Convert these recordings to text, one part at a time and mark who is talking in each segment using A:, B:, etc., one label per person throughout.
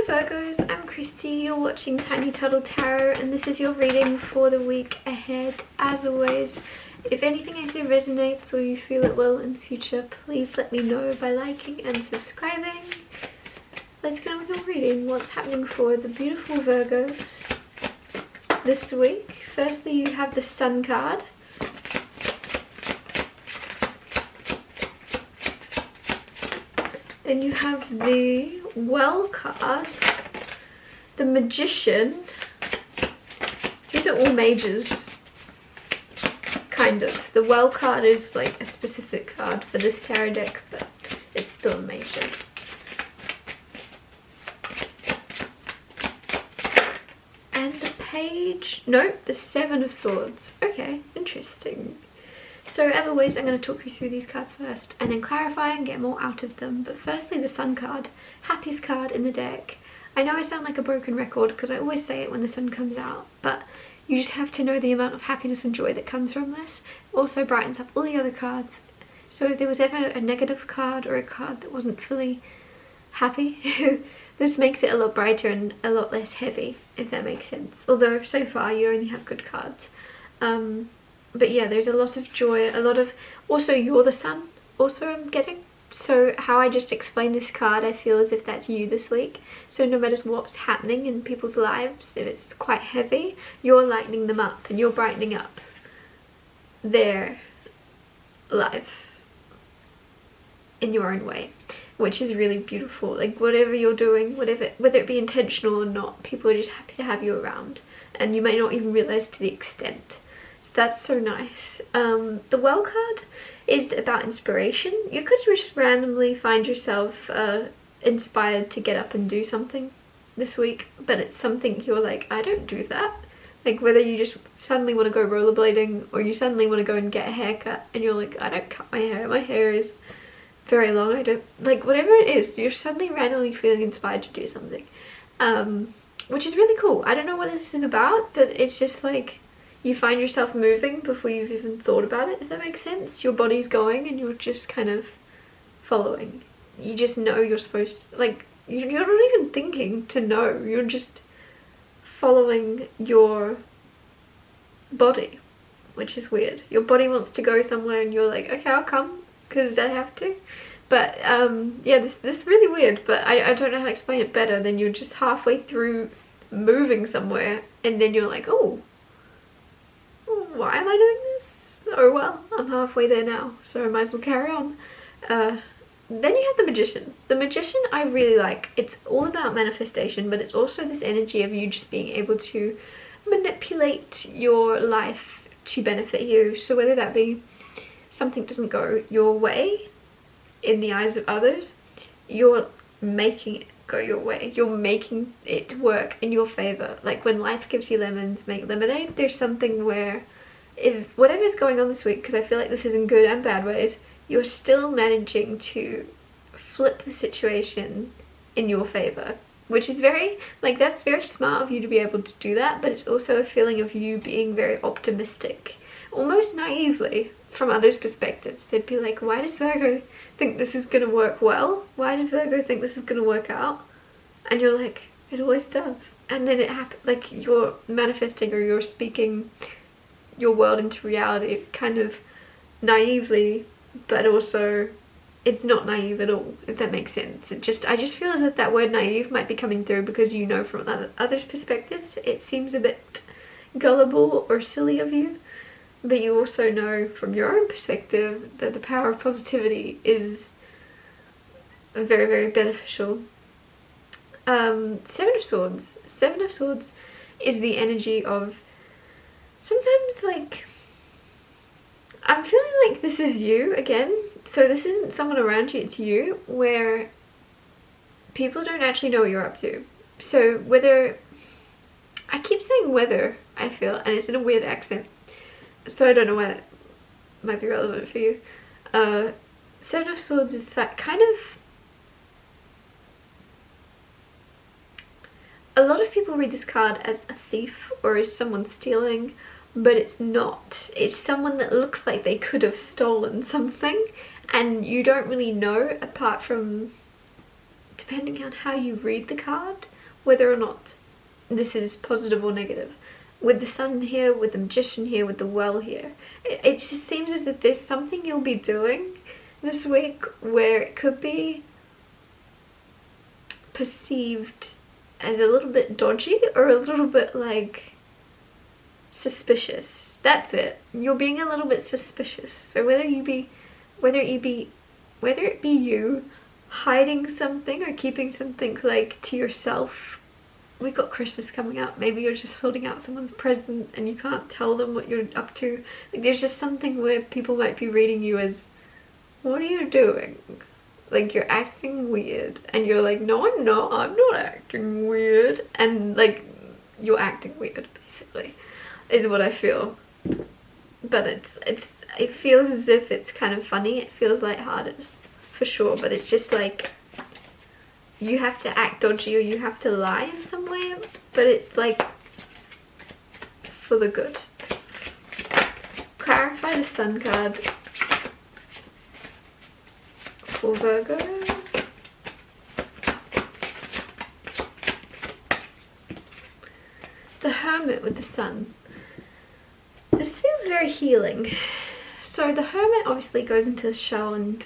A: Hello Virgos, I'm Christy, you're watching Tiny Turtle Tarot and this is your reading for the week ahead. As always, if anything I say resonates or you feel it will in the future, please let me know by liking and subscribing. Let's get on with your reading. What's happening for the beautiful Virgos this week? Firstly, you have the Sun card. Then you have the Well card, the Magician. These are all mages, kind of. The Well card is like a specific card for this tarot deck, but it's still a major. And the Page, no, the Seven of Swords. Okay, interesting. So as always, I'm going to talk you through these cards first and then clarify and get more out of them. But firstly, the Sun card, happiest card in the deck. I know I sound like a broken record because I always say it when the sun comes out, but you just have to know the amount of happiness and joy that comes from this. It also brightens up all the other cards. So if there was ever a negative card or a card that wasn't fully happy, this makes it a lot brighter and a lot less heavy, if that makes sense. Although so far you only have good cards. But yeah, there's a lot of joy, a lot of... Also, you're the sun, also I'm getting. So how I just explained this card, I feel as if that's you this week. So no matter what's happening in people's lives, if it's quite heavy, you're lightening them up and you're brightening up their life in your own way, which is really beautiful. Like whatever you're doing, whether it be intentional or not, people are just happy to have you around. And you may not even realize to the extent. That's so nice. The Well card is about inspiration. You could just randomly find yourself inspired to get up and do something this week, but it's something you're like, I don't do that. Like whether you just suddenly want to go rollerblading or you suddenly want to go and get a haircut and you're like, I don't cut my hair is very long, I don't, like whatever it is, you're suddenly randomly feeling inspired to do something, which is really cool. I don't know what this is about, but it's just like you find yourself moving before you've even thought about it, if that makes sense. Your body's going and you're just kind of following. You just know you're supposed to, like, you're not even thinking to know. You're just following your body, which is weird. Your body wants to go somewhere and you're like, okay, I'll come because I have to. But yeah, this is really weird, but I don't know how to explain it better than you're just halfway through moving somewhere and then you're like, oh, why am I doing this? Oh well, I'm halfway there now, so I might as well carry on. Then you have the Magician. The Magician I really like. It's all about manifestation, but it's also this energy of you just being able to manipulate your life to benefit you. So whether that be something doesn't go your way in the eyes of others, you're making it go your way. You're making it work in your favor. Like when life gives you lemons, make lemonade. There's something where if whatever's going on this week, because I feel like this is in good and bad ways, you're still managing to flip the situation in your favor, which is very, like, that's very smart of you to be able to do that, but it's also a feeling of you being very optimistic, almost naively from others' perspectives. They'd be like, why does Virgo think this is gonna work well? Why does Virgo think this is gonna work out? And you're like, it always does. And then it happens, like you're manifesting or you're speaking your world into reality kind of naively, but also it's not naive at all, if that makes sense. I just feel as if that word naive might be coming through because you know from others' perspectives it seems a bit gullible or silly of you, but you also know from your own perspective that the power of positivity is very, very beneficial. Seven of Swords. Seven of Swords is the energy of sometimes, like, I'm feeling like this is you again. So this isn't someone around you, it's you, where people don't actually know what you're up to. So whether, I keep saying whether, I feel, and it's in a weird accent, so I don't know why that might be relevant for you. Seven of Swords is kind of, a lot of people read this card as a thief or as someone stealing, but it's not. It's someone that looks like they could have stolen something and you don't really know apart from, depending on how you read the card, whether or not this is positive or negative. With the Sun here, with the Magician here, with the Well here, it just seems as if there's something you'll be doing this week where it could be perceived as a little bit dodgy or a little bit like suspicious. That's it. You're being a little bit suspicious. So whether it be you hiding something or keeping something like to yourself. We've got Christmas coming up. Maybe you're just holding out someone's present and you can't tell them what you're up to. Like, there's just something where people might be reading you as, what are you doing? Like, you're acting weird. And you're like, no, I'm not acting weird. And like, you're acting weird, basically, is what I feel. But it feels as if it's kind of funny. It feels lighthearted, for sure. But it's just like, you have to act dodgy or you have to lie in some way, but it's like for the good. Clarify the Sun card for Virgo. The Hermit with the Sun. This feels very healing. So the Hermit obviously goes into the shell and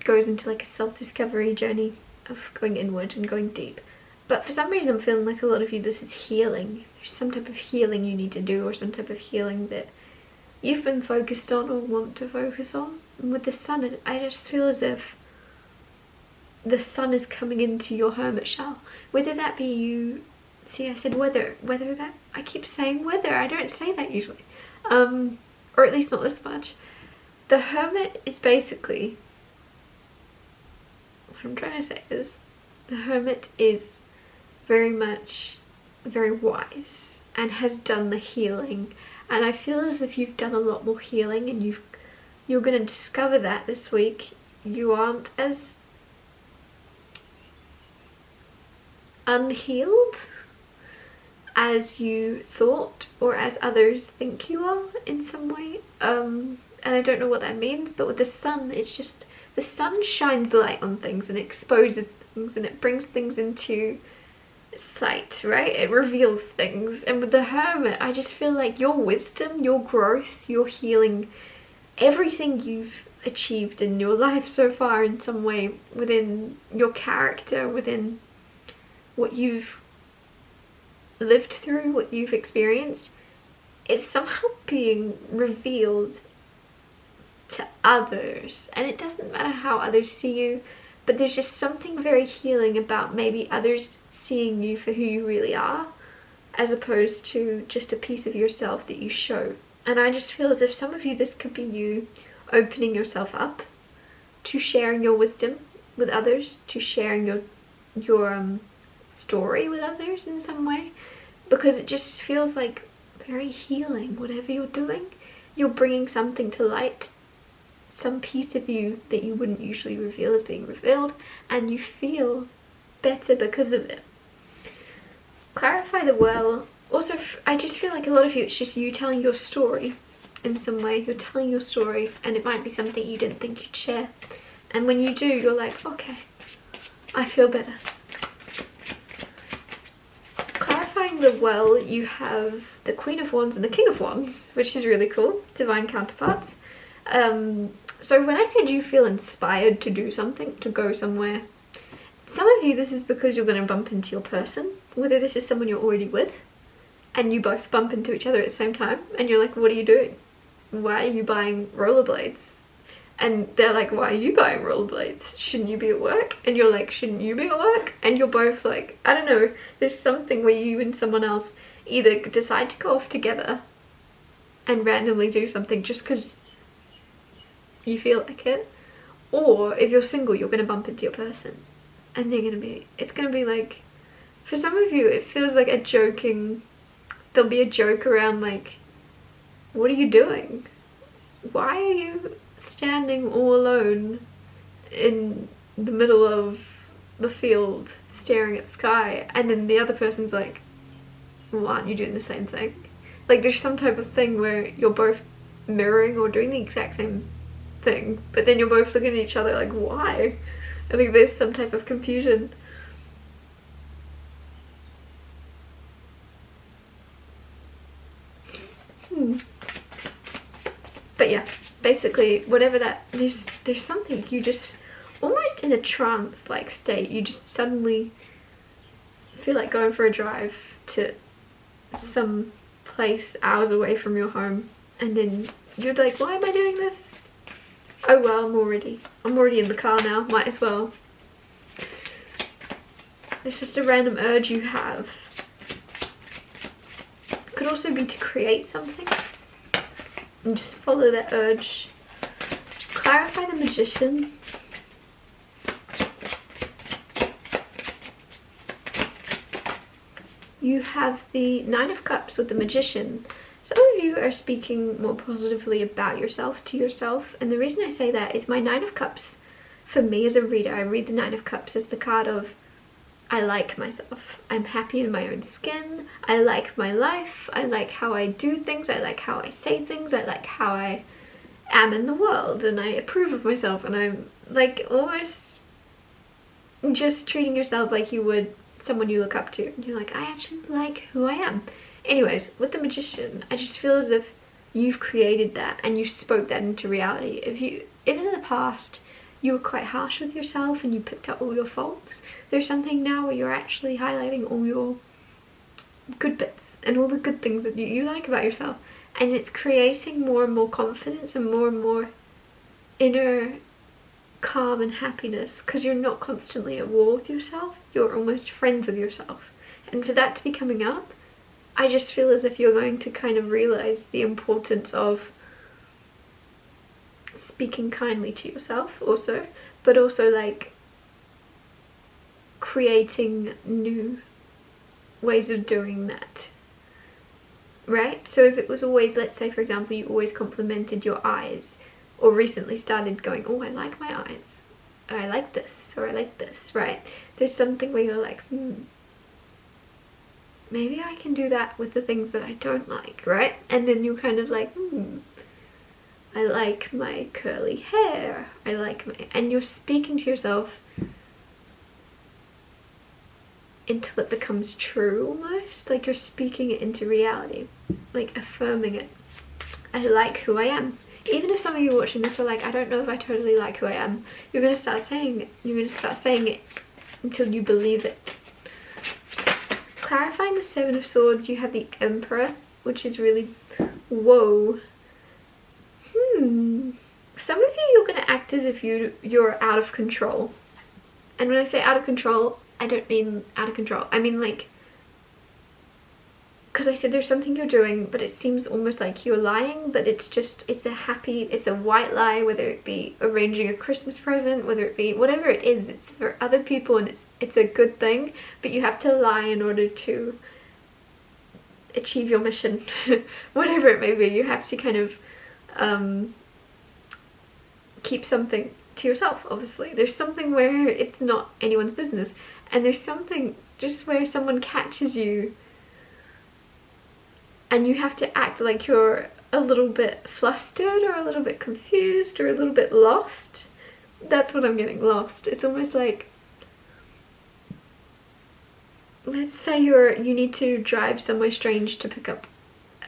A: goes into like a self-discovery journey of going inward and going deep. But for some reason I'm feeling like a lot of you, this is healing. There's some type of healing you need to do, or some type of healing that you've been focused on or want to focus on. And with the Sun, I just feel as if the Sun is coming into your Hermit shell. Whether that be you, see I said whether that, I keep saying whether, I don't say that usually. Or at least not this much. The Hermit is basically, what I'm trying to say is, the Hermit is very wise and has done the healing, and I feel as if you've done a lot more healing, and you're going to discover that this week you aren't as unhealed as you thought, or as others think you are in some way. And I don't know what that means, but with the Sun, it's just, the Sun shines light on things and exposes things and it brings things into sight, right? It reveals things. And with the Hermit, I just feel like your wisdom, your growth, your healing, everything you've achieved in your life so far in some way, within your character, within what you've lived through, what you've experienced, is somehow being revealed to others. And it doesn't matter how others see you, but there's just something very healing about maybe others seeing you for who you really are, as opposed to just a piece of yourself that you show. And I just feel as if some of you, this could be you opening yourself up to sharing your wisdom with others, to sharing your story with others in some way, because it just feels like very healing. Whatever you're doing, you're bringing something to light, some piece of you that you wouldn't usually reveal is being revealed, and you feel better because of it. Clarify the Well. Also, I just feel like a lot of you, it's just you telling your story in some way. You're telling your story, and it might be something you didn't think you'd share, and when you do, you're like, okay, I feel better. Clarifying the Well, you have the Queen of Wands and the King of Wands, which is really cool, divine counterparts. So when I said you feel inspired to do something, to go somewhere, some of you, this is because you're going to bump into your person, whether this is someone you're already with, and you both bump into each other at the same time, and you're like, what are you doing? Why are you buying rollerblades? And they're like, why are you buying rollerblades? Shouldn't you be at work? And you're like, shouldn't you be at work? And you're both like, I don't know, there's something where you and someone else either decide to go off together and randomly do something just because you feel like it, or if you're single, you're going to bump into your person and they're going to be, it's going to be like, for some of you, it feels like a joking, there'll be a joke around like, what are you doing? Why are you standing all alone in the middle of the field staring at the sky? And then the other person's like, well, aren't you doing the same thing? Like, there's some type of thing where you're both mirroring or doing the exact same thing, but then you're both looking at each other like, why? I think there's some type of confusion. But yeah, basically whatever that, there's something, you just almost in a trance like state, you just suddenly feel like going for a drive to some place hours away from your home, and then you're like, why am I doing this? Oh well, I'm already in the car now, might as well. It's just a random urge you have. Could also be to create something and just follow that urge. Clarify the Magician. You have the Nine of Cups with the Magician. Some of you are speaking more positively about yourself to yourself, and the reason I say that is my Nine of Cups, for me as a reader, I read the Nine of Cups as the card of I like myself. I'm happy in my own skin. I like my life. I like how I do things. I like how I say things. I like how I am in the world, and I approve of myself, and I'm like almost just treating yourself like you would someone you look up to, and you're like, I actually like who I am. Anyways, with the Magician, I just feel as if you've created that and you spoke that into reality. If in the past you were quite harsh with yourself and you picked up all your faults, there's something now where you're actually highlighting all your good bits and all the good things that you like about yourself, and it's creating more and more confidence and more inner calm and happiness, because you're not constantly at war with yourself, you're almost friends with yourself. And for that to be coming up, I just feel as if you're going to kind of realize the importance of speaking kindly to yourself also, but also like creating new ways of doing that, right? So if it was always, let's say for example, you always complimented your eyes, or recently started going, oh, I like my eyes, or I like this, or I like this, right? There's something where you're like, maybe I can do that with the things that I don't like, right? And then you're kind of like, I like my curly hair, I like my, and you're speaking to yourself until it becomes true almost, like you're speaking it into reality, like affirming it. I like who I am. Even if some of you watching this are like, I don't know if I totally like who I am, you're going to start saying it. You're going to start saying it until you believe it. Clarifying the Seven of Swords, you have the Emperor, which is really, whoa. Some of you're going to act as if you're out of control. And when I say out of control, I don't mean out of control. I mean like, because I said there's something you're doing, but it seems almost like you're lying, but it's a white lie, whether it be arranging a Christmas present, whether it be whatever it is, it's for other people and it's a good thing, but you have to lie in order to achieve your mission. Whatever it may be, you have to kind of keep something to yourself, obviously. There's something where it's not anyone's business, and there's something just where someone catches you and you have to act like you're a little bit flustered or a little bit confused or a little bit lost. That's what I'm getting, lost. It's almost like, let's say you need to drive somewhere strange to pick up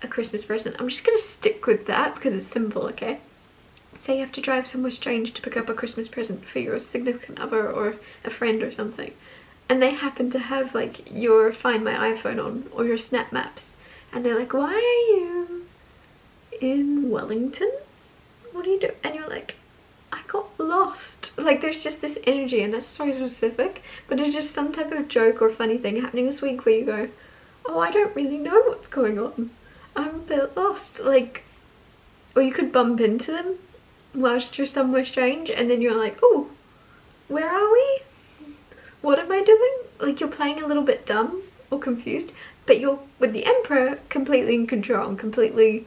A: a Christmas present. I'm just gonna stick with that because it's simple, okay? Say you have to drive somewhere strange to pick up a Christmas present for your significant other or a friend or something, and they happen to have like your Find My iPhone on or your Snap Maps. And they're like, why are you in Wellington? What do you do? And you're like, I got lost. Like there's just this energy, and that's so specific, but it's just some type of joke or funny thing happening this week where you go, oh, I don't really know what's going on. I'm a bit lost. Like, or you could bump into them whilst you're somewhere strange, and then you're like, oh, where are we? What am I doing? Like you're playing a little bit dumb or confused. But you're, with the Emperor, completely in control, and completely,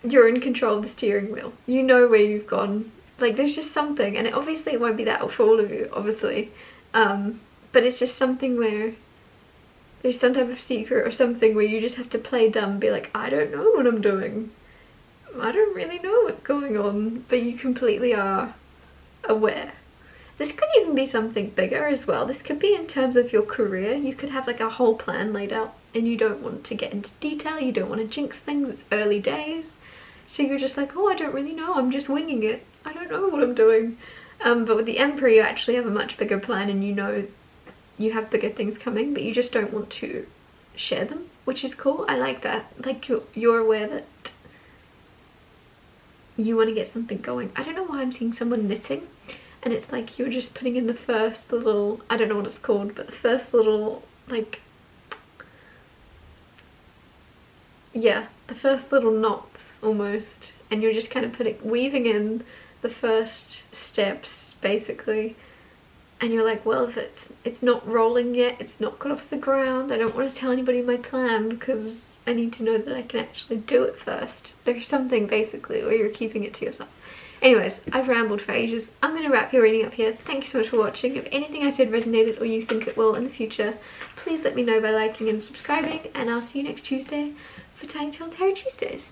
A: you're in control of the steering wheel. You know where you've gone. Like, there's just something, and obviously it won't be that for all of you, obviously. But it's just something where there's some type of secret or something where you just have to play dumb and be like, I don't know what I'm doing. I don't really know what's going on. But you completely are aware. This could even be something bigger as well. This could be in terms of your career. You could have like a whole plan laid out and you don't want to get into detail, you don't want to jinx things, it's early days. So you're just like, oh, I don't really know, I'm just winging it. I don't know what I'm doing. But with the Emperor, you actually have a much bigger plan, and you know you have bigger things coming, but you just don't want to share them, which is cool. I like that. Like you're aware that you want to get something going. I don't know why I'm seeing someone knitting, and it's like you're just putting in the first little, I don't know what it's called, but the first little, like, yeah, the first little knots almost, and you're just kind of weaving in the first steps basically, and you're like, well, if it's not rolling yet, it's not got off the ground, I don't want to tell anybody my plan because I need to know that I can actually do it first. There's something basically where you're keeping it to yourself. Anyways, I've rambled for ages. I'm going to wrap your reading up here. Thank you so much for watching. If anything I said resonated or you think it will in the future, please let me know by liking and subscribing, and I'll see you next Tuesday for Tiny Tarot Tuesdays.